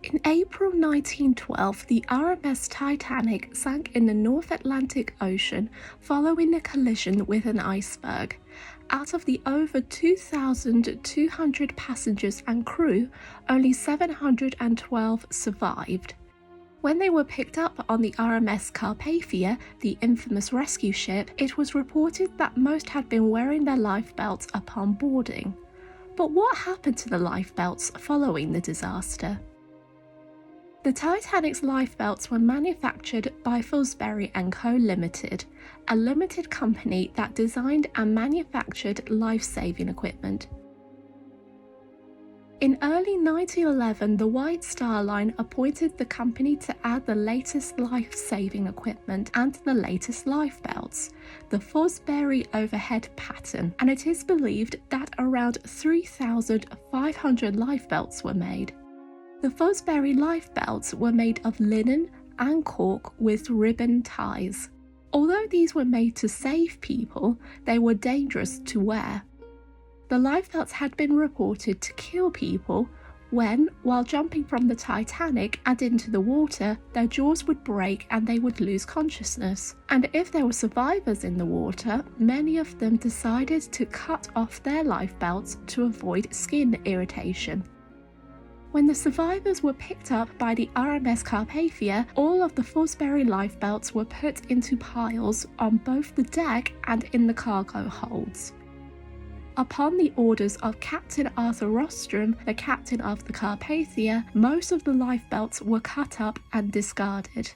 In April 1912, the RMS Titanic sank in the North Atlantic Ocean following a collision with an iceberg. Out of the over 2,200 passengers and crew, only 712 survived. When they were picked up on the RMS Carpathia, the infamous rescue ship, it was reported that most had been wearing their lifebelts upon boarding. But what happened to the lifebelts following the disaster? The Titanic's lifebelts were manufactured by Fosbery Limited, a limited company that designed and manufactured life-saving equipment. In early 1911, the White Star Line appointed the company to add the latest life-saving equipment and the latest lifebelts, the Fosbery overhead pattern, and it is believed that around 3,500 lifebelts were made. The Fosbery lifebelts were made of linen and cork with ribbon ties. Although these were made to save people, they were dangerous to wear. The lifebelts had been reported to kill people when, while jumping from the Titanic and into the water, their jaws would break and they would lose consciousness. And if there were survivors in the water, many of them decided to cut off their lifebelts to avoid skin irritation. When the survivors were picked up by the RMS Carpathia, all of the Fosbery lifebelts were put into piles on both the deck and in the cargo holds. Upon the orders of Captain Arthur Rostrom, the captain of the Carpathia, most of the lifebelts were cut up and discarded.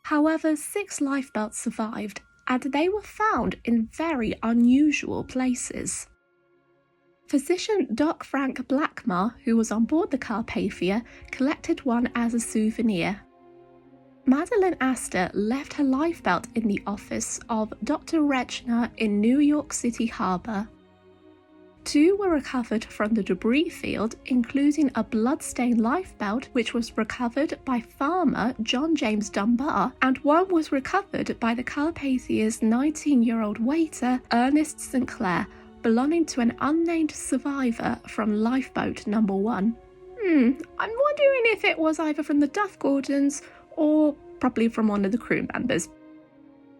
However, 6 lifebelts survived, and they were found in very unusual places. Physician Doc Frank Blackmar, who was on board the Carpathia, collected one as a souvenir. Madeline Astor left her lifebelt in the office of Dr. Rechner in New York City Harbor. 2 were recovered from the debris field, including a blood-stained lifebelt which was recovered by farmer John James Dunbar, and 1 was recovered by the Carpathia's 19-year-old waiter Ernest Sinclair, belonging to an unnamed survivor from lifeboat number 1. I'm wondering if it was either from the Duff Gordons or probably from one of the crew members.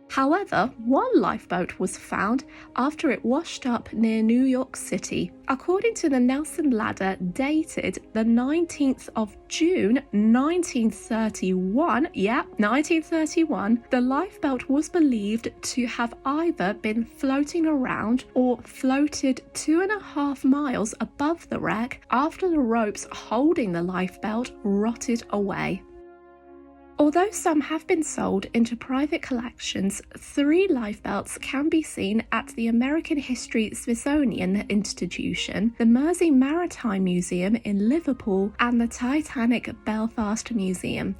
However, 1 lifeboat was found after it washed up near New York City. According to the Nelson Ladder, dated the 19th of June 1931, the lifebelt was believed to have either been floating around or floated 2.5 miles above the wreck after the ropes holding the lifebelt rotted away. Although some have been sold into private collections, 3 lifebelts can be seen at the American History Smithsonian Institution, the Mersey Maritime Museum in Liverpool, and the Titanic Belfast Museum.